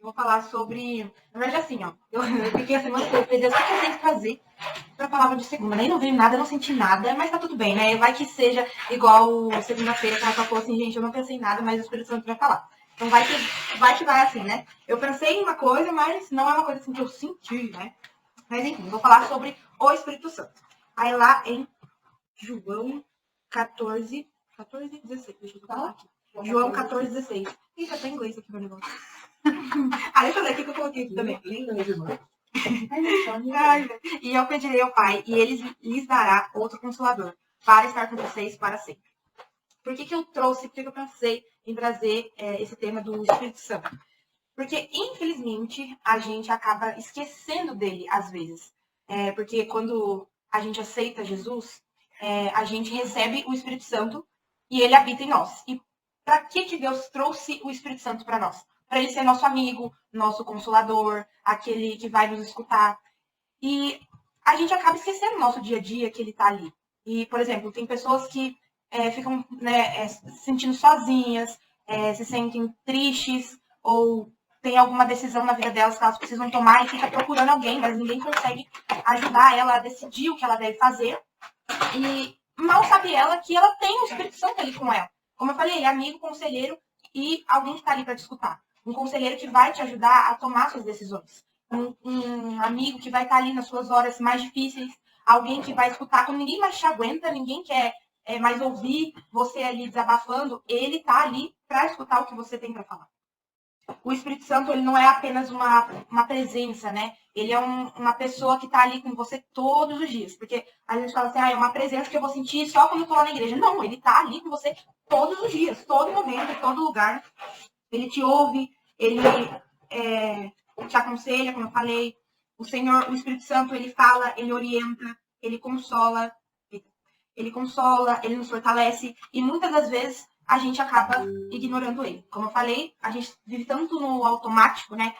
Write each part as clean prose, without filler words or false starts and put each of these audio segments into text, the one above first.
vou falar sobre... Na verdade, assim, ó. Eu fiquei assim, mas Deus, o que eu tenho que fazer pra palavra de segunda? Nem não vi nada, não senti nada, mas tá tudo bem, né? Vai que seja igual segunda-feira, que ela falou assim, gente, eu não pensei em nada, mas o Espírito Santo vai falar. Então vai assim, né? Eu pensei em uma coisa, mas não é uma coisa assim que eu senti, né? Mas enfim, vou falar sobre o Espírito Santo. Aí lá em João 14, 16, deixa eu falar aqui. João 14, 16. Ih, já tá em inglês aqui meu negócio. Deixa eu ler aqui que eu coloquei aqui também. E eu pedirei ao Pai, e ele lhes dará outro consolador, para estar com vocês para sempre. Por que eu trouxe, por que eu pensei em trazer esse tema do Espírito Santo? Porque, infelizmente, a gente acaba esquecendo dele às vezes. Porque quando a gente aceita Jesus, a gente recebe o Espírito Santo e ele habita em nós. E para que Deus trouxe o Espírito Santo para nós? Para ele ser nosso amigo, nosso consolador, aquele que vai nos escutar. E a gente acaba esquecendo no nosso dia a dia que ele está ali. E, por exemplo, tem pessoas que ficam se sentindo sozinhas, se sentem tristes, ou tem alguma decisão na vida delas que elas precisam tomar e fica procurando alguém, mas ninguém consegue ajudar ela a decidir o que ela deve fazer. E mal sabe ela que ela tem o Espírito Santo ali com ela. Como eu falei, ele é amigo, conselheiro e alguém que está ali para te escutar. Um conselheiro que vai te ajudar a tomar suas decisões. Um amigo que vai estar ali nas suas horas mais difíceis. Alguém que vai escutar quando ninguém mais te aguenta, ninguém quer mais ouvir você ali desabafando. Ele está ali para escutar o que você tem para falar. O Espírito Santo, ele não é apenas uma presença, né? Ele é uma pessoa que está ali com você todos os dias. Porque a gente fala assim, é uma presença que eu vou sentir só quando eu estou lá na igreja. Não, ele está ali com você todos os dias, todo momento, em todo lugar. Ele te ouve, ele te aconselha, como eu falei. O Senhor, o Espírito Santo, ele fala, ele orienta, ele consola, ele nos fortalece. E muitas das vezes a gente acaba ignorando ele. Como eu falei, a gente vive tanto no automático, né?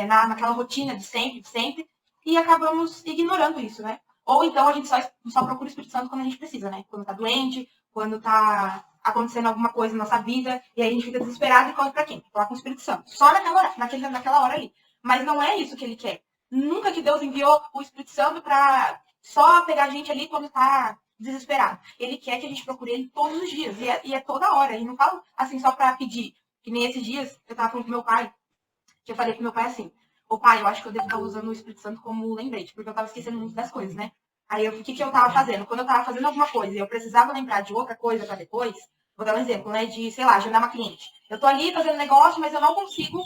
Naquela rotina de sempre, e acabamos ignorando isso, né? Ou então a gente só procura o Espírito Santo quando a gente precisa, né? Quando tá doente, quando tá acontecendo alguma coisa na nossa vida, e aí a gente fica desesperado e corre pra quem? Falar com o Espírito Santo. Só naquela hora ali. Mas não é isso que ele quer. Nunca que Deus enviou o Espírito Santo pra só pegar a gente ali quando tá desesperado. Ele quer que a gente procure ele todos os dias. E é toda hora. E não falo assim só pra pedir. Que nem esses dias eu tava falando com meu pai. Que eu falei pro meu pai assim: Ô pai, eu acho que eu devo estar usando o Espírito Santo como lembrete. Porque eu tava esquecendo muito das coisas, né? Aí o que eu tava fazendo? Quando eu tava fazendo alguma coisa e eu precisava lembrar de outra coisa pra depois. Vou dar um exemplo, né? De, sei lá, agendar uma cliente. Eu tô ali fazendo negócio, mas eu não consigo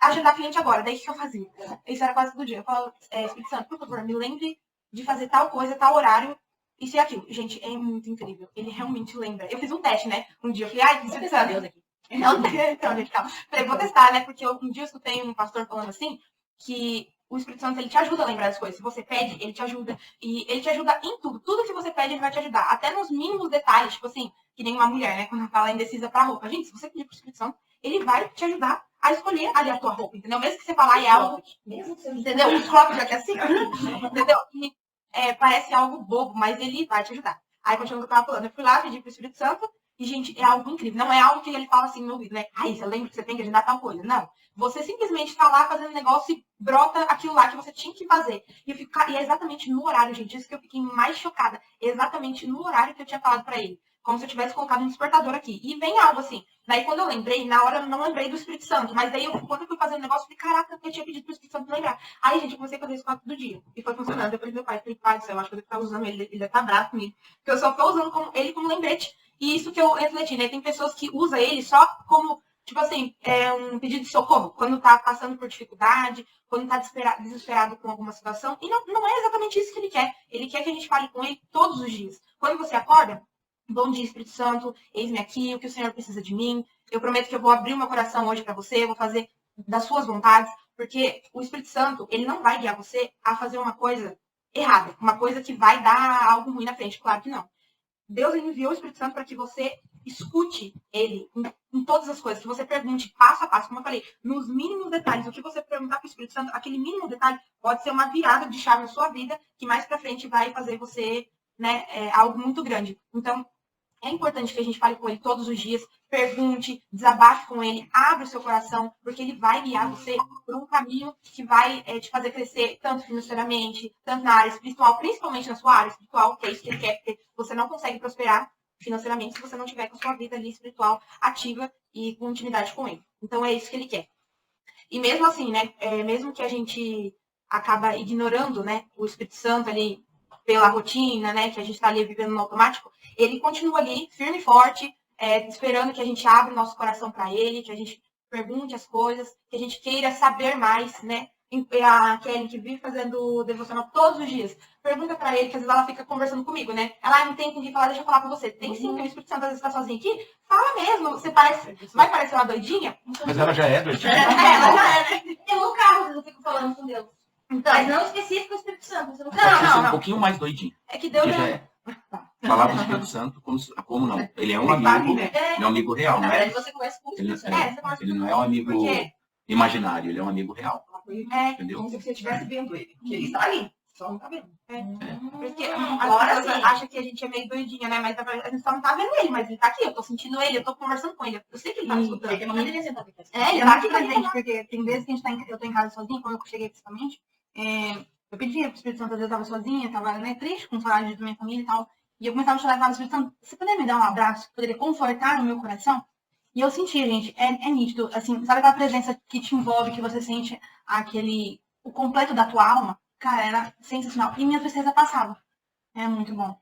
agendar cliente agora. Daí o que eu fazia? Isso era quase todo dia. Eu falo, Espírito Santo, por favor, me lembre de fazer tal coisa, tal horário, isso e aquilo. Gente, é muito incrível. Ele realmente lembra. Eu fiz um teste, né? Um dia eu falei, ai, que Espírito Santo. Deus aqui. Não, então, gente, calma. Falei, vou testar, né? Porque um dia eu escutei um pastor falando assim, que o Espírito Santo, ele te ajuda a lembrar das coisas. Se você pede, ele te ajuda. E ele te ajuda em tudo. Tudo que você pede, ele vai te ajudar. Até nos mínimos detalhes, tipo assim, que nem uma mulher, né? Quando fala indecisa pra roupa. Gente, se você pedir pro Espírito Santo, ele vai te ajudar a escolher ali a tua roupa, entendeu? Mesmo que você falar é algo, entendeu? Os cropped já que é assim, entendeu? E parece algo bobo, mas ele vai te ajudar. Aí, continuando o que eu tava falando, eu fui lá, pedi pro Espírito Santo, e, gente, é algo incrível. Não é algo que ele fala assim no ouvido, né? Aí, você lembra que você tem que agendar tal coisa. Não. Você simplesmente tá lá fazendo negócio e brota aquilo lá que você tinha que fazer. E é exatamente no horário, gente. Isso que eu fiquei mais chocada. Exatamente no horário que eu tinha falado pra ele. Como se eu tivesse colocado um despertador aqui. E vem algo assim. Daí, quando eu lembrei, na hora eu não lembrei do Espírito Santo. Mas daí, quando eu fui fazendo o negócio, eu falei, caraca, eu tinha pedido pro Espírito Santo lembrar. Aí, gente, eu comecei a fazer isso quase todo dia. E foi funcionando. Eu falei, meu pai, do céu, eu acho que eu devo estar usando ele. Ele deve estar bravo comigo. Porque eu só tô usando ele como lembrete. E isso que eu refleti, né? Tem pessoas que usam ele só como, tipo assim, um pedido de socorro. Quando tá passando por dificuldade, quando tá desesperado com alguma situação. E não é exatamente isso que ele quer. Ele quer que a gente fale com ele todos os dias. Quando você acorda, bom dia, Espírito Santo, eis-me aqui, o que o Senhor precisa de mim. Eu prometo que eu vou abrir o meu coração hoje para você, eu vou fazer das suas vontades, porque o Espírito Santo, ele não vai guiar você a fazer uma coisa errada, uma coisa que vai dar algo ruim na frente, claro que não. Deus enviou o Espírito Santo para que você escute ele em todas as coisas, que você pergunte passo a passo, como eu falei, nos mínimos detalhes. O que você perguntar para o Espírito Santo, aquele mínimo detalhe pode ser uma virada de chave na sua vida, que mais para frente vai fazer você, né, algo muito grande. Então, É importante que a gente fale com ele todos os dias, pergunte, desabafe com ele, abra o seu coração, porque ele vai guiar você por um caminho que vai te fazer crescer tanto financeiramente, tanto na área espiritual, principalmente na sua área espiritual, que é isso que ele quer, porque você não consegue prosperar financeiramente se você não tiver com a sua vida ali espiritual ativa e com intimidade com ele. Então é isso que ele quer. E mesmo assim, né, mesmo que a gente acaba ignorando, né, o Espírito Santo ali pela rotina, né, que a gente está ali vivendo no automático, ele continua ali, firme e forte, esperando que a gente abra o nosso coração para ele, que a gente pergunte as coisas, que a gente queira saber mais, né? A Kelly, que vive fazendo devocional todos os dias, pergunta para ele, que às vezes ela fica conversando comigo, né? Ela não tem com quem falar, deixa eu falar com você. Tem sim, tem o Espírito Santo, às vezes está sozinha aqui. Fala mesmo, você vai parecer uma doidinha. Mas ela já é doidinha. Ela já é, né? Eu no carro, eu fico falando com Deus. Então, mas não específico o Espírito Santo. Você não Não. Um pouquinho mais doidinho. É que Deus já é. Falar do Espírito Santo, como não? Ele é um amigo, ele é um amigo real, na né? verdade, você conhece com o Espírito Santo. Ele não é um amigo imaginário, ele é um amigo real. Entendeu? Como se você estivesse vendo ele. Porque ele está ali, só não está vendo. Porque as pessoas acham que a gente é meio doidinha, né? Mas a gente só não tá vendo ele, mas ele tá aqui, eu tô sentindo ele, eu tô conversando com ele. Eu sei que ele tá me escutando. Ele ele tá aqui presente, porque tem vezes que eu tô em casa sozinha, quando eu cheguei principalmente, eu pedia pro Espírito Santo, às vezes eu tava sozinha, tava triste com saudade da minha família e tal. E eu começava a chorar e falava, Espírito Santo, você poderia me dar um abraço, poderia confortar o meu coração? E eu senti, gente, é nítido, assim, sabe aquela presença que te envolve, que você sente o completo da tua alma? Cara, era sensacional. E minha tristeza passava. É muito bom.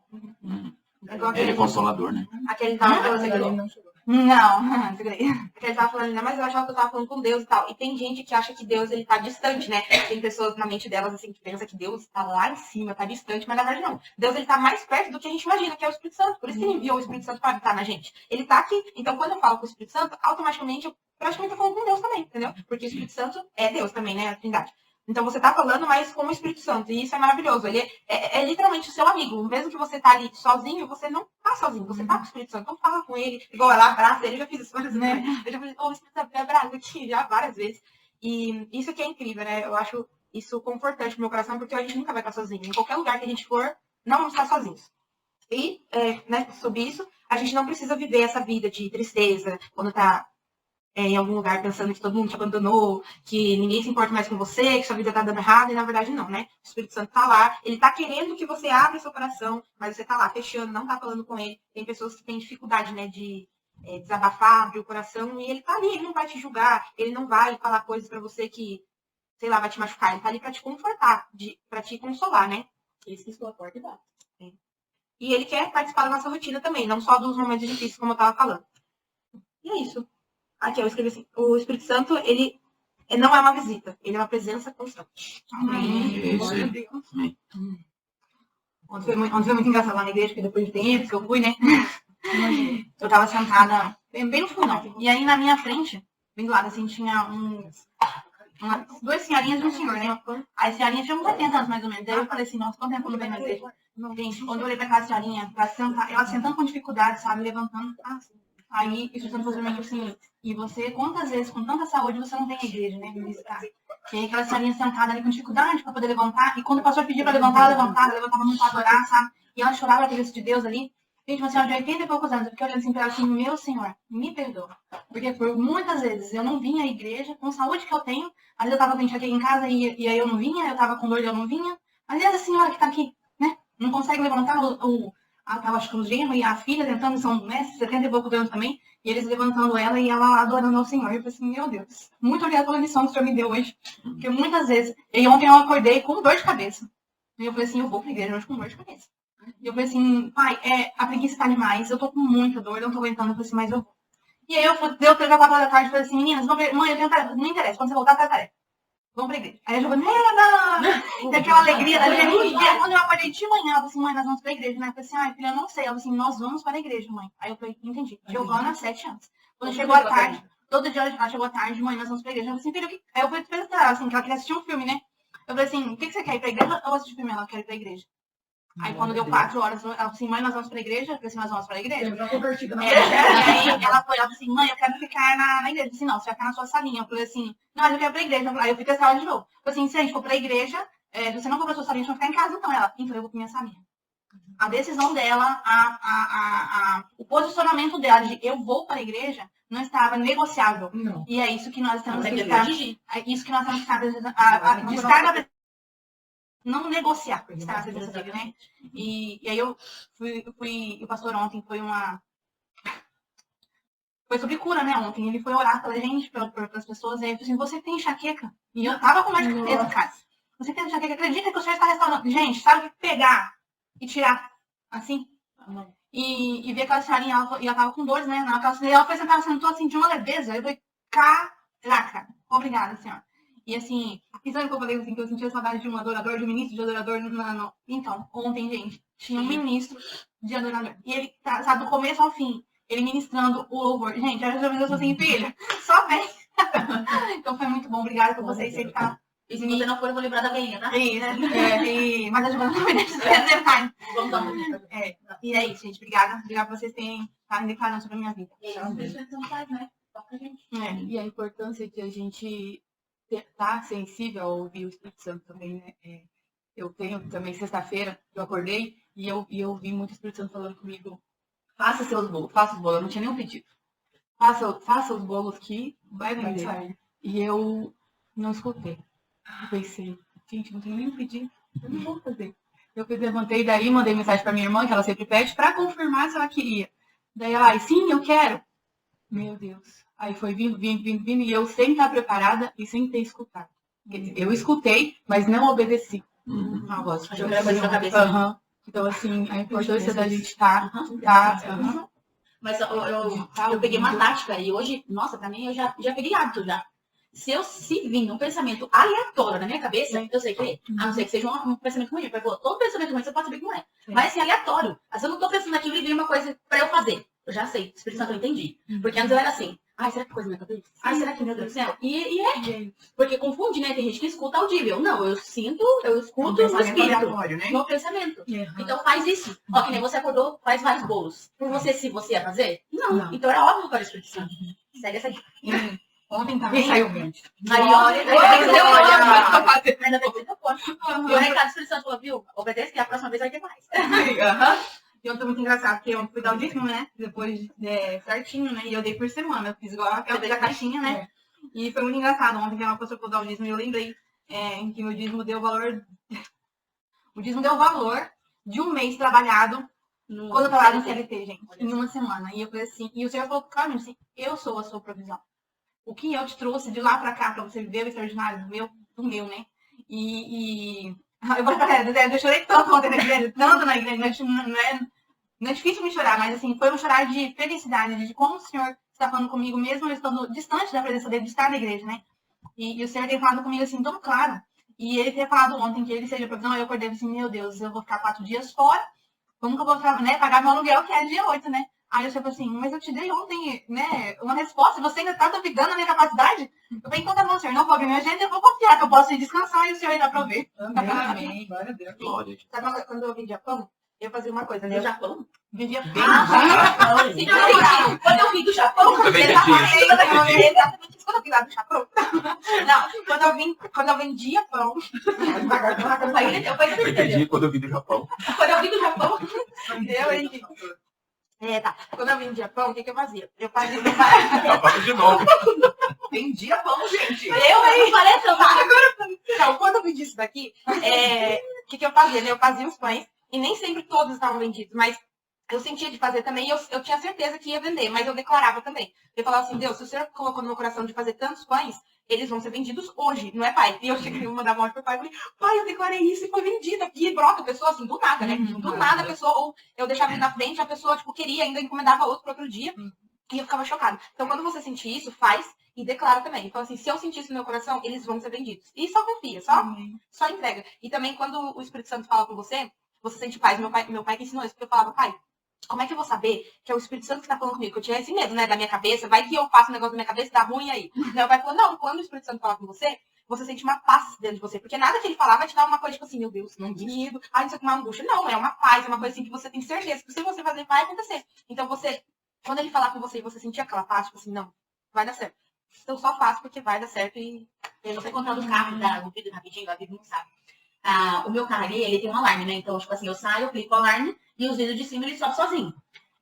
Ele é consolador, né? Aquele tava falando, não, segurei. Aquele tava falando, mas eu achava que eu tava falando com Deus e tal. E tem gente que acha que Deus, ele tá distante, né? Tem pessoas na mente delas, assim, que pensam que Deus tá lá em cima, tá distante, mas na verdade não. Deus, ele tá mais perto do que a gente imagina, que é o Espírito Santo. Por isso que ele enviou o Espírito Santo para habitar na gente. Ele tá aqui. Então, quando eu falo com o Espírito Santo, automaticamente, eu praticamente tô falando com Deus também, entendeu? Porque o Espírito Santo é Deus também, né? A Trindade. Então, você tá falando, mas com o Espírito Santo. E isso é maravilhoso. Ele é literalmente o seu amigo. Mesmo que você tá ali sozinho, você não tá sozinho. Você tá com o Espírito Santo. Então, fala com ele. Igual ela abraça ele. Eu já fiz isso várias vezes. Eu já falei, o Espírito Santo me abraça aqui já várias vezes. E isso que é incrível, né? Eu acho isso confortante pro meu coração, porque a gente nunca vai estar sozinho. Em qualquer lugar que a gente for, não vamos estar sozinhos. E, né, sobre isso, a gente não precisa viver essa vida de tristeza, quando tá em algum lugar pensando que todo mundo te abandonou, que ninguém se importa mais com você, que sua vida tá dando errado, e na verdade não, né? O Espírito Santo tá lá, ele tá querendo que você abra seu coração, mas você tá lá fechando, não tá falando com ele. Tem pessoas que têm dificuldade, né, de desabafar, abrir o coração, e ele tá ali, ele não vai te julgar, ele não vai falar coisas pra você que, sei lá, vai te machucar, ele tá ali pra te confortar, pra te consolar, né? Esse que sua porta e bate. E ele quer participar da nossa rotina também, não só dos momentos difíceis, como eu tava falando. E é isso. Aqui, eu escrevi assim, o Espírito Santo, ele não é uma visita, ele é uma presença constante. Amém. Ontem foi muito engraçado lá na igreja, porque depois de tempo que eu fui, né? Eu tava sentada bem no fundão. E aí, na minha frente, bem do lado, assim, tinha duas senhorinhas e um senhor, né? Aí a senhorinha tinha uns 80 anos, mais ou menos. Daí eu falei assim, nossa, quanto tempo eu não venho na igreja? Gente, quando eu olhei pra aquela senhorinha, pra sentar, ela sentando com dificuldade, sabe? Levantando, assim. Aí, isso estando fazendo meio assim, e você, quantas vezes, com tanta saúde, você não tem a igreja, né? Nesse caso. E aí, aquela senhorinha sentada ali com dificuldade pra poder levantar, e quando o pastor pedia pra levantar, ela levantava muito pra adorar, sabe? E ela chorava a presença de Deus ali. Gente, uma senhora de 80 e poucos anos, eu fiquei olhando assim pra ela assim, meu Senhor, me perdoa. Porque por muitas vezes eu não vinha à igreja, com a saúde que eu tenho, às vezes eu tava doente aqui em casa e aí eu não vinha, eu tava com dor e eu não vinha. Mas e essa senhora que tá aqui, né? Não consegue levantar tava acho que o genro e a filha tentando, são 70 e poucos anos também, e eles levantando ela e ela adorando ao Senhor. Eu falei assim, meu Deus, muito obrigada pela lição que o Senhor me deu hoje. Porque muitas vezes, e ontem eu acordei com dor de cabeça. E eu falei assim, eu vou pra igreja hoje com dor de cabeça. E eu falei assim, pai, a preguiça tá demais, eu tô com muita dor, eu não tô aguentando. Eu falei assim, mas eu vou. E aí deu 3 ou 4 horas da tarde, eu falei assim, meninas, mãe, eu tenho tarefa, não interessa, quando você voltar, tá tarefa. Vamos pra igreja. Aí eu já falei, e aquela alegria da gente. E aí quando eu acordei de manhã, ela falou assim, mãe, nós vamos pra igreja, né? Eu falei assim, ai, filha, eu não sei. Ela falou assim, nós vamos para a igreja, mãe. Aí eu falei, entendi. Giovana, 7 anos. Quando chegou a tarde, todo dia ela chegou à tarde, mãe, nós vamos pra igreja. Eu falei assim, filha, o que... Aí eu fui perguntar, assim, que ela queria assistir um filme, né? Eu falei assim, o que você quer ir pra igreja? Eu vou assistir filme, ela quer ir pra igreja. Aí quando deu 4 horas, ela falou assim, mãe, nós vamos pra igreja? Eu falei assim, nós vamos pra igreja. Eu já convertida na E aí ela falou assim, mãe, eu quero ficar na igreja. Eu falei assim, não, você vai ficar na sua salinha. Eu falei assim, não, mas eu quero pra igreja. Aí eu fui testar ela de novo. Eu falei assim, se a gente for pra igreja, se você não for pra sua salinha, a gente vai ficar em casa então. Ela, então eu vou pra minha salinha. A decisão dela, o posicionamento dela de eu vou para a igreja não estava negociável. Não. E é isso que nós temos que Tem que estar. exigir. É isso que nós temos que estar. De estar na presença. Não negociar estar na presença dele, né? E aí eu fui. O pastor ontem foi uma. Foi sobre cura, né? Ontem ele foi orar pela gente, pelas pessoas. E aí ele falou assim: você tem enxaqueca? E eu tava com mais de cabeça, cara. Você tem enxaqueca? Acredita que o senhor está restaurando? Gente, sabe pegar e tirar assim? E ver aquela senhorinha, ela tava com dores, né? E ela foi sentada, sentou assim, de uma leveza. Eu falei, caraca, obrigada, senhora. E assim, sabe que eu falei assim, que eu sentia saudade de um adorador, de um ministro de adorador? Não. Então, ontem, gente, tinha um ministro de adorador. E ele, sabe, do começo ao fim, ele ministrando o louvor. Gente, às vezes eu sou assim, filha, só vem. Então foi muito bom, obrigada por vocês sempre estar. E se você não for, eu vou lembrar da veinha, tá? Mas a Giovana também deve ser detalhe. Vamos dar um E é isso, gente. Obrigada. Obrigada por vocês estarem declarando sobre a minha vida. E aí, você não faz, né? Toca a gente. E a importância de a gente estar sensível a ouvir o Espírito Santo também, né? Eu tenho também sexta-feira, eu acordei e eu vi muito o Espírito Santo falando comigo, faça seus bolos, faça os bolos, eu não tinha nenhum pedido. Faça os bolos que vai vender. E eu não escutei. Eu pensei, gente, não tenho nenhum pedido, eu não vou fazer. Eu levantei daí, mandei mensagem pra minha irmã, que ela sempre pede, pra confirmar se ela queria. Daí ela, sim, eu quero. Meu Deus. Aí foi vindo, e eu sem estar preparada e sem ter escutado. Quer dizer, eu escutei, mas não obedeci. A voz de Deus. Cabeça. Então, assim, a importância da gente estar... Mas eu peguei uma tática e hoje, nossa, pra mim, eu já peguei hábito já. Se vir um pensamento aleatório na minha cabeça, eu sei que é. A não ser que seja um pensamento ruim. Porque todo pensamento ruim você pode saber que não é. Mas assim, aleatório. Às vezes eu não tô pensando naquilo e vem uma coisa pra eu fazer. Eu já sei. O Espírito Santo eu entendi. Porque antes eu era assim. Ai, será que coisa na minha cabeça? Ai, será que, meu Deus do céu? E é. Porque confunde, né? Tem gente que escuta audível. Não, eu sinto, eu escuto no espírito. Né? No pensamento. Então faz isso. Ó, que nem você acordou, faz vários bolos. Por você, se você ia fazer? Não. Então era óbvio para o Espírito Santo. Segue essa dica. Ontem também. Saiu grande. Aí, olha, ainda bem que você tocou. E o recado do Espírito Santo falou, viu? Obedece que a próxima vez vai ter mais. E ontem foi muito engraçado, porque eu fui dar o dízimo, né? Depois, certinho, né? E eu dei por semana. Eu fiz igual, eu fiz a caixinha, né? E foi muito engraçado. Ontem que ela passou por dar o dízimo e eu lembrei em que o dízimo deu valor... O dízimo deu valor de um mês trabalhado quando eu trabalhava no CLT, gente. Em uma semana. E eu falei assim... E o Senhor falou claramente assim, eu sou a sua provisão. O que eu te trouxe de lá pra cá pra você viver o extraordinário do meu, né? Eu chorei tanto ontem na igreja, tanto na igreja, não é difícil me chorar, mas assim, foi um chorar de felicidade, de como o Senhor está falando comigo, mesmo eu estando distante da presença dele, de estar na igreja, né? E o Senhor tem falado comigo assim, tão claro. E ele tem falado ontem que ele seja provisão, aí eu acordei assim, meu Deus, eu vou ficar 4 dias fora, como que eu vou pagar meu aluguel, que é dia 8, né? Aí eu falei assim, mas eu te dei ontem, né, uma resposta, e você ainda está duvidando da minha capacidade? Eu falei, então tá bom, Senhor, não vou abrir minha agenda, eu vou confiar que eu posso ir descansar e o Senhor irá prover. Amém. Glória a Deus. Glória. Sabe quando eu vendia pão? Eu fazia uma coisa, né? No Japão? Vendia pão. Quando eu vim do Japão, Também Exatamente isso, quando eu vim lá do Japão. Não, quando eu vendia pão. Eu entendi quando eu vim do Japão. Quando eu vim do Japão, Tá. Quando eu vendia pão, o que eu fazia? Eu fazia... Fala de novo. Vendia pão, gente. eu falei também. Então, quando eu vendi isso daqui, o que eu fazia? Né? Eu fazia os pães, e nem sempre todos estavam vendidos, mas eu sentia de fazer também, e eu tinha certeza que ia vender, mas eu declarava também. Eu falava assim, Deus, se o Senhor colocou no meu coração de fazer tantos pães, eles vão ser vendidos hoje, não é, pai? E eu cheguei, eu mandava um áudio pro pai e falei, pai, eu declarei isso e foi vendida. E brota a pessoa assim, do nada, né? Do nada a pessoa, ou eu deixava ele na frente, a pessoa, tipo, queria, ainda encomendava outro pro outro dia, e eu ficava chocada. Então, quando você sentir isso, faz e declara também. Então, assim, se eu sentir isso no meu coração, eles vão ser vendidos. E só confia, só entrega. E também, quando o Espírito Santo fala com você sente paz. Meu pai que ensinou isso, porque eu falava, pai, como é que eu vou saber que é o Espírito Santo que tá falando comigo? Que eu tinha esse medo, né, da minha cabeça. Vai que eu faço um negócio na minha cabeça e dá ruim aí. Meu pai falou, não, quando o Espírito Santo fala com você sente uma paz dentro de você. Porque nada que ele falar vai te dar uma coisa, tipo assim, meu Deus, não medo. Ai, não sei o que, uma angústia. Não, é uma paz, é uma coisa assim que você tem certeza que se você fazer, vai acontecer. Então, quando ele falar com você e você sentir aquela paz, tipo assim, não, vai dar certo. Então, só faz porque vai dar certo e... Eu não sei contar do carro, do vidro rapidinho, a Bíblia não sabe. o meu carro ali, ele tem um alarme, né? Então, tipo assim, eu saio, eu clico o alarme e os vidros de cima ele sobe sozinho.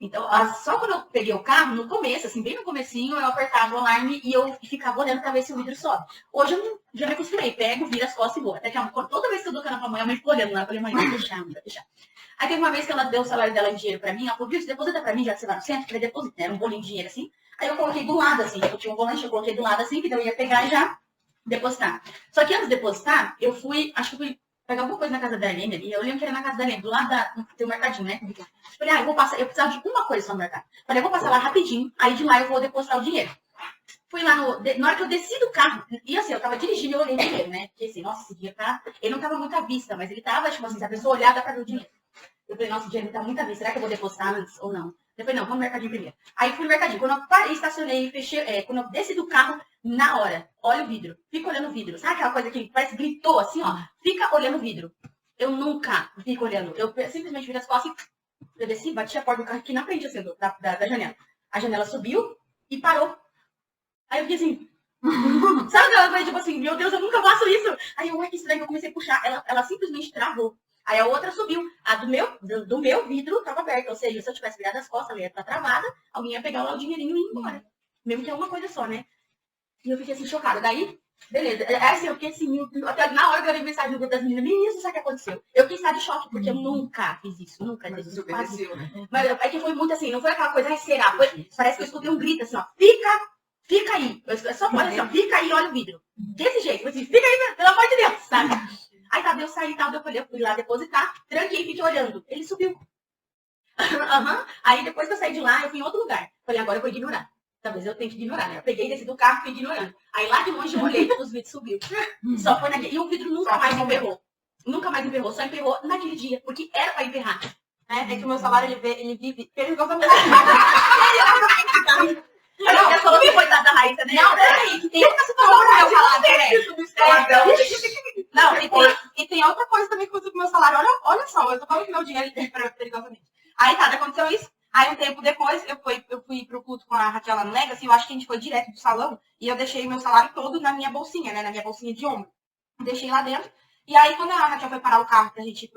Então, só quando eu peguei o carro, no começo, assim, bem no comecinho, eu apertava o alarme e eu ficava olhando pra ver se o vidro sobe. Hoje eu já me acostumei, pego, viro as costas e vou. Até que toda vez que eu dou cana pra mãe, a mãe ficou olhando lá, eu falei, mãe, vai deixar, vai deixar. Aí teve uma vez que ela deu o salário dela em dinheiro pra mim, ela falou, Viu, deposita pra mim, já que você vai no centro, eu falei, deposita, era um bolinho de dinheiro assim. Aí eu coloquei do lado, assim, eu tinha um volante, eu coloquei do lado assim, que eu ia pegar e já depositar. Só que antes de depositar, eu fui, acho que fui pegar alguma coisa na casa da Arlene ali. Eu lembro que era na casa da Arlene, do lado tem um mercadinho, né? Falei, eu vou passar, eu precisava de uma coisa só no mercado. Falei, eu vou passar lá rapidinho, aí de lá eu vou depositar o dinheiro. Fui lá, na hora que eu desci do carro, e assim, eu tava dirigindo e eu olhei o dinheiro, né? Porque assim, nossa, esse dinheiro tá, ele não tava muito à vista, mas ele tava, tipo assim, se a pessoa olhar, dá pra ver o dinheiro. Eu falei, nossa, o dinheiro tá muito à vista, será que eu vou depositar antes ou não? Eu falei, não, vamos no mercadinho primeiro. Aí fui no mercadinho, quando eu parei, estacionei, fechei, quando eu desci do carro, na hora, olha o vidro, fica olhando o vidro. Sabe aquela coisa que parece gritou assim, ó? Fica olhando o vidro. Eu nunca fico olhando. Eu simplesmente virei as costas e eu desci, bati a porta do carro aqui na frente, assim, da janela. A janela subiu e parou. Aí eu fiquei assim, sabe? Ela foi tipo assim, meu Deus, eu nunca faço isso. Aí eu, que estranho, eu comecei a puxar. Ela simplesmente travou. Aí a outra subiu. A do meu vidro estava aberta. Ou seja, se eu tivesse virado as costas, ela ia estar travada, alguém ia pegar lá o dinheirinho e ir embora. Mesmo que é uma coisa só, né? E eu fiquei assim, chocada. Daí, beleza. Assim, eu fiquei assim, até na hora que eu dei mensagem no grupo das meninas, meninas, sabe o que aconteceu? Eu quis estar de choque, porque eu nunca fiz isso. Nunca fiz isso. Né? Mas é que foi muito assim, não foi aquela coisa, será? Parece que eu escutei um grito assim, ó. Fica aí. Eu só falei assim, ó, fica aí, olha o vidro. Desse jeito. Assim, fica aí, pelo amor de Deus, sabe? Aí tá, eu saí e tal, eu fui lá depositar, tranquei e fiquei olhando. Ele subiu. Aí depois que eu saí de lá, eu fui em outro lugar. Falei, agora eu vou ignorar. Talvez eu tenha que ignorar, né? Eu peguei, desci do carro e fui ignorando. Aí lá de longe eu olhei, os vidros subiu. Só foi naquele. E o vidro nunca mais emperrou. Nunca mais emperrou, só emperrou naquele dia, porque era pra emperrar. É que o meu salário, ele vive perigosamente. Não, você falou que coitada da Raíssa, né? Não, peraí, que tem outra situação com o meu salário, né? Não, e tem outra coisa também que aconteceu com o meu salário. Olha só, eu tô falando que meu dinheiro ele vive perigosamente. Aí tá, aconteceu isso. Aí um tempo depois, eu fui pro culto com a Raquel lá no Legacy, eu acho que a gente foi direto do salão, e eu deixei meu salário todo na minha bolsinha, né? Na minha bolsinha de ombro. Deixei lá dentro. E aí, quando a Raquel foi parar o carro pra gente ir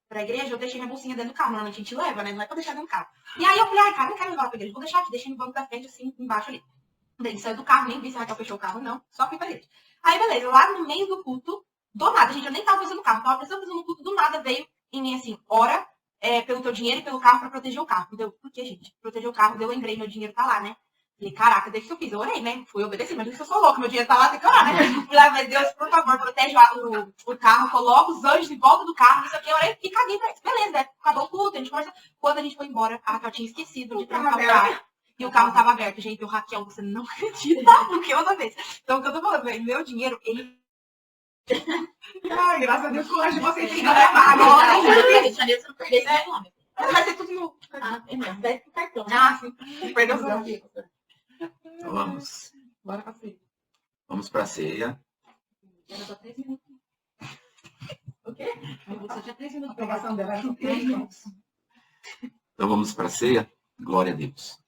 pra igreja, eu deixei minha bolsinha dentro do carro. Normalmente a gente leva, né? Não é pra deixar dentro do carro. E aí eu falei, cara, não quero levar pra igreja. Vou deixar aqui, deixei no banco da frente, assim, embaixo ali. Daí saiu do carro, nem vi se a Raquel fechou o carro, não. Só fui pra igreja. Aí, beleza, lá no meio do culto, do nada, gente, eu nem tava pensando no carro. Tava pensando no culto, do nada veio em mim assim, ora pelo teu dinheiro e pelo carro pra proteger o carro. Deu, por que, gente? Proteger o carro, eu lembrei, meu dinheiro tá lá, né? Falei, caraca, daí que eu fiz? Eu orei, né? Fui obedecer, mas eu sou louca, meu dinheiro tá lá, tem que orar, né? Falei, mas Deus, por favor, protege o carro, coloca os anjos em volta do carro, isso aqui, eu orei e caguei pra isso. Beleza, né? Acabou o culto, a gente conversa. Quando a gente foi embora, a Raquel tinha esquecido de trancar o carro. E o carro tava aberto, gente. O Raquel, você não acredita no que outra vez. Então, o que eu tô falando, velho, meu dinheiro, ele... Ai, graças a Deus, coragem de vocês. Agora, você não perdeu esse nome. Vai ser tudo no... É mesmo, vai pro cartão. Sim. Perdeu o nome. Então vamos. Bora pra frente. Vamos pra ceia. Era só 3 minutos. O quê? Você tinha 3 A minutos. pregação dela era 3 minutos. Então vamos pra ceia. Glória a Deus.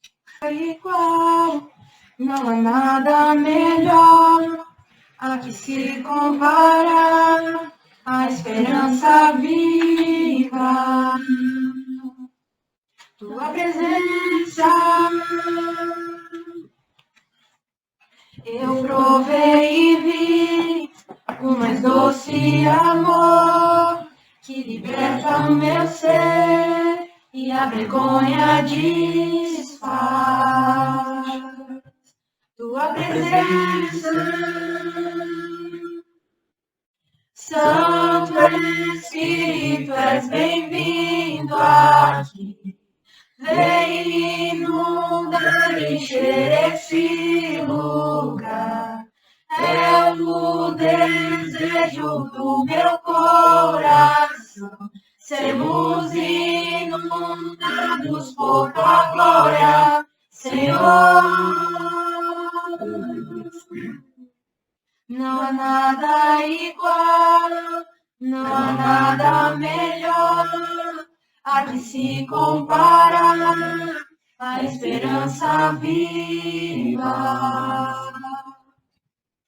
Igual, não há nada melhor a que se compara a esperança viva. Tua presença eu provei e vi o mais doce amor que liberta o meu ser e a vergonha desfaz. Tua presença, Santo Espírito, és bem-vindo aqui. Vem inundar, encher esse lugar. É o desejo do meu coração. Sermos inundados por tua glória, Senhor. Não há nada igual, não há nada melhor a que se compara a esperança viva.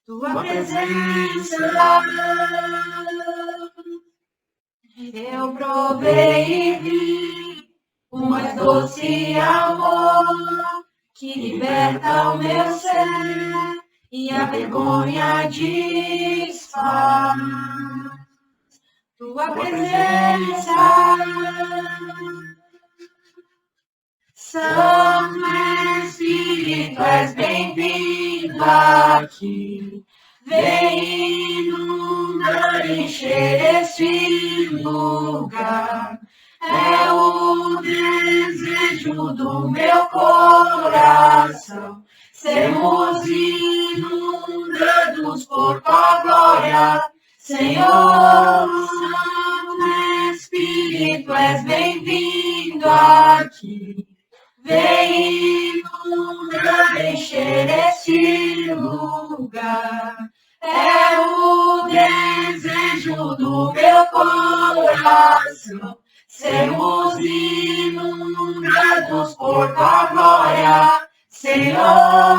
Tua presença, Eu provei e vi o mais doce amor que liberta o meu ser e a vergonha desfaz. Tua presença, Santo Espírito, és bem-vindo aqui. Vem inundar, encher este lugar. É o desejo do meu coração. Sermos inundados por tua glória, Senhor. Santo Espírito, és bem-vindo aqui. Vem inundar, encher este lugar. É o desejo do meu coração. Sermos inundados por tua glória, Senhor.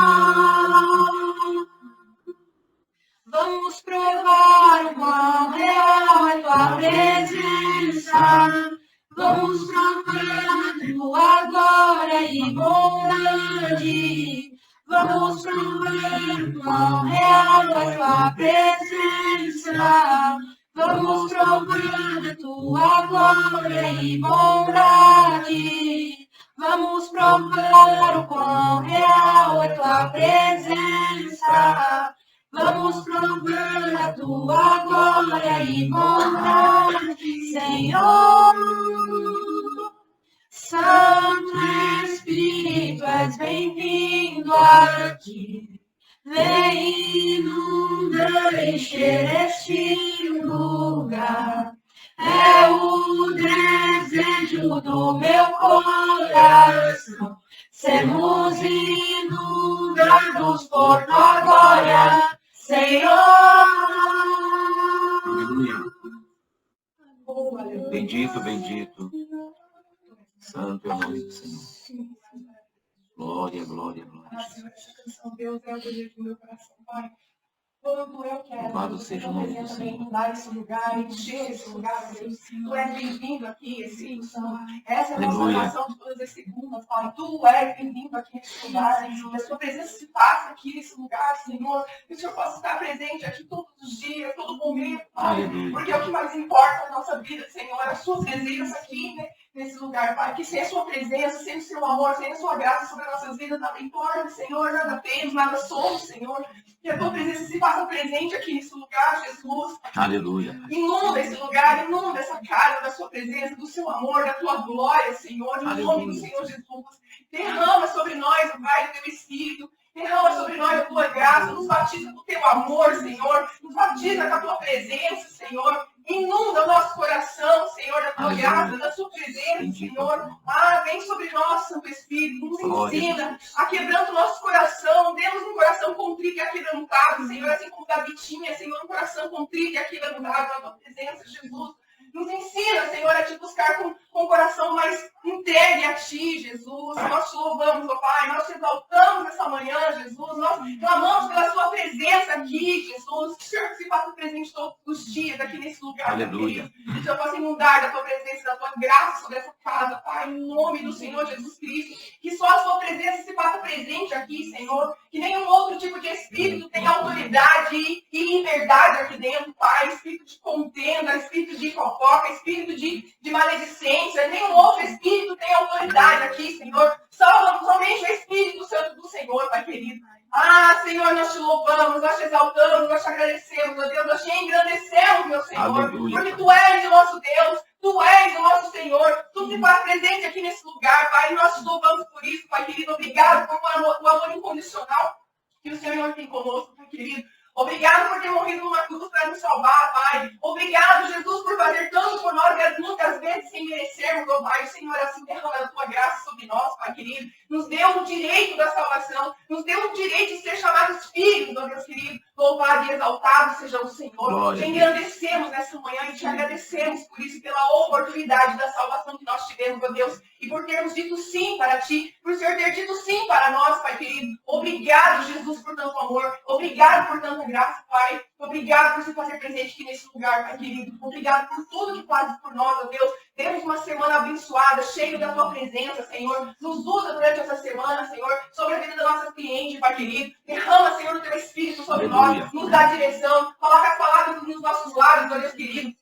Vamos provar o quão real é tua presença. Vamos provar tua glória e bondade. Vamos provar o quão real é tua presença. Vamos provar a tua glória e bondade. Vamos provar o quão real é tua presença. Vamos provar a tua glória e bondade, Senhor. Santo Espírito, és bem-vindo aqui. Vem inundar, encher este lugar. É o desejo do meu coração. Sermos inundados por tua glória, Senhor. Aleluia. Bendito, bendito. Santo é o nome do Senhor. Glória, glória, glória. Senhor, essa canção, Deus, é o desejo do meu coração, Pai. Quanto eu quero, Louvado seja o nome do Senhor. inundar esse lugar, encher esse lugar, Deus. Tu és bem-vindo aqui, Espírito Santo. Essa é a nossa oração de todas as segundas, Pai. Tu és bem-vindo aqui nesse lugar. Que a sua presença se faça aqui nesse lugar, Senhor. Que o Senhor possa estar presente aqui todos os dias, todo momento, Pai. Aleluia. Porque é o que mais importa na nossa vida, Senhor. É a sua presença aqui, né? Nesse lugar, Pai, que sem a sua presença, sem o seu amor, sem a sua graça sobre as nossas vidas, nada importa, Senhor, nada temos, nada somos, Senhor. Que a tua presença se faça presente aqui nesse lugar, Jesus. Aleluia. Inunda esse lugar, inunda essa casa da sua presença, do seu amor, da tua glória, Senhor, no nome do Senhor Jesus. Derrama sobre nós, Pai, do teu Espírito. Derrama sobre nós a tua graça, nos batiza com o teu amor, Senhor. Nos batiza com a tua presença, Senhor. Inunda o nosso coração, Senhor, da tua graça, da sua presença, Senhor. Ah, vem sobre nós, Santo Espírito, nos ensina a quebranto o nosso coração. Dê-nos um coração contrito e aquebrantado, Senhor, assim como Davi tinha, Senhor, um coração contrito e aquebrantado na tua presença, Jesus. Nos ensina, Senhor, a te buscar com um coração mais entregue a ti, Jesus. Nós te louvamos, ó Pai. Nós te exaltamos essa manhã, Jesus. Nós clamamos pela sua presença aqui, Jesus. Que o Senhor se faça presente todos os dias aqui nesse lugar. Aleluia. Que o Senhor possa inundar da tua presença, da tua graça sobre essa casa, Pai. Em nome do Senhor Jesus Cristo. Que só a sua presença se faça presente aqui, Senhor. Que nenhum outro tipo de espírito tenha autoridade e liberdade aqui dentro, Pai. Espírito de contenda, espírito de fofoca, espírito de maledicência. Nenhum outro espírito tem autoridade aqui, Senhor. Somente o Espírito Santo do Senhor, Pai querido. Ah, Senhor, nós te louvamos, nós te exaltamos, nós te agradecemos, meu Deus, nós te engrandecemos, meu Senhor. Aleluia. Porque tu és o nosso Deus, tu és o nosso Senhor, tu te faz presente aqui nesse lugar, Pai, e nós te louvamos por isso, Pai querido. Obrigado por o amor incondicional que o Senhor tem conosco, Pai querido. Obrigado por ter morrido numa cruz para nos salvar, Pai. Obrigado, Jesus, por fazer tanto por nós, muitas vezes sem merecermos, ó Pai. O Senhor, assim, derrama a tua graça sobre nós, Pai querido. Nos deu o direito da salvação. Nos deu o direito de ser chamados filhos, ó Deus querido. Louvado e exaltado seja o Senhor. Glória. Te engrandecemos nessa manhã e te agradecemos por isso, pela oportunidade da salvação que nós tivemos, ó Deus. E por termos dito sim para ti, por o Senhor ter dito sim para nós, Pai querido. Obrigado, Jesus, por tanto amor. Obrigado por tanta graça, Pai. Obrigado por se fazer presente aqui nesse lugar, Pai querido. Obrigado por tudo que fazes por nós, ó Deus. Temos uma semana abençoada, cheia da tua presença, Senhor. Nos usa durante essa semana, Senhor, sobre a vida da nossa cliente, Pai querido. Derrama, Senhor, o teu Espírito sobre nós, nos dá direção. Coloca as palavras nos nossos lábios, ó Deus querido.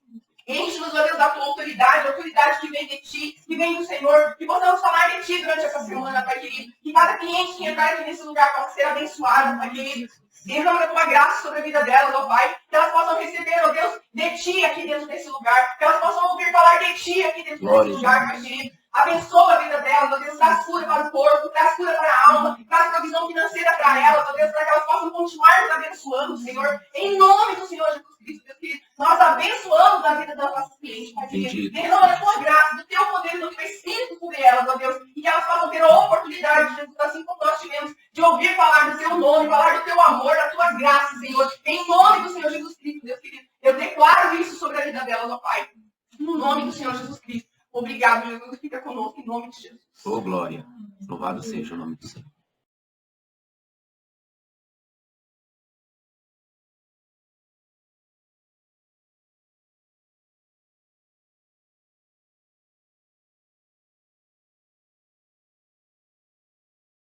Enche-nos, ó Deus, da tua autoridade, a autoridade que vem de ti, que vem do Senhor, que possamos falar de ti durante essa semana, Pai querido. Que cada cliente que entrar aqui nesse lugar possa ser abençoado, Pai querido. Derrama a tua graça sobre a vida delas, ó Pai. Que elas possam receber, ó Deus, de ti aqui dentro desse lugar. Que elas possam ouvir falar de ti aqui dentro desse lugar, Pai querido. Abençoa a vida delas, ó Deus. Traz cura para o corpo, traz cura para a alma, traz provisão financeira para elas, ó Deus, para que elas possam continuar nos abençoando, Senhor. Em nome do Senhor Jesus Cristo, Deus querido. Nós abençoamos a vida das nossas clientes, Pai querido. Derrama a tua graça, do teu poder, do teu Espírito sobre elas, ó Deus. E que elas possam ter a oportunidade, Jesus, assim como nós tivemos, de ouvir falar do teu nome, falar do teu amor, da tua graça, Senhor. Em nome do Senhor Jesus Cristo, Deus querido. Eu declaro isso sobre a vida delas, ó Pai. No nome do Senhor Jesus Cristo. Obrigado, Jesus. Fica conosco em nome de Jesus. Glória. Louvado seja o nome do Senhor.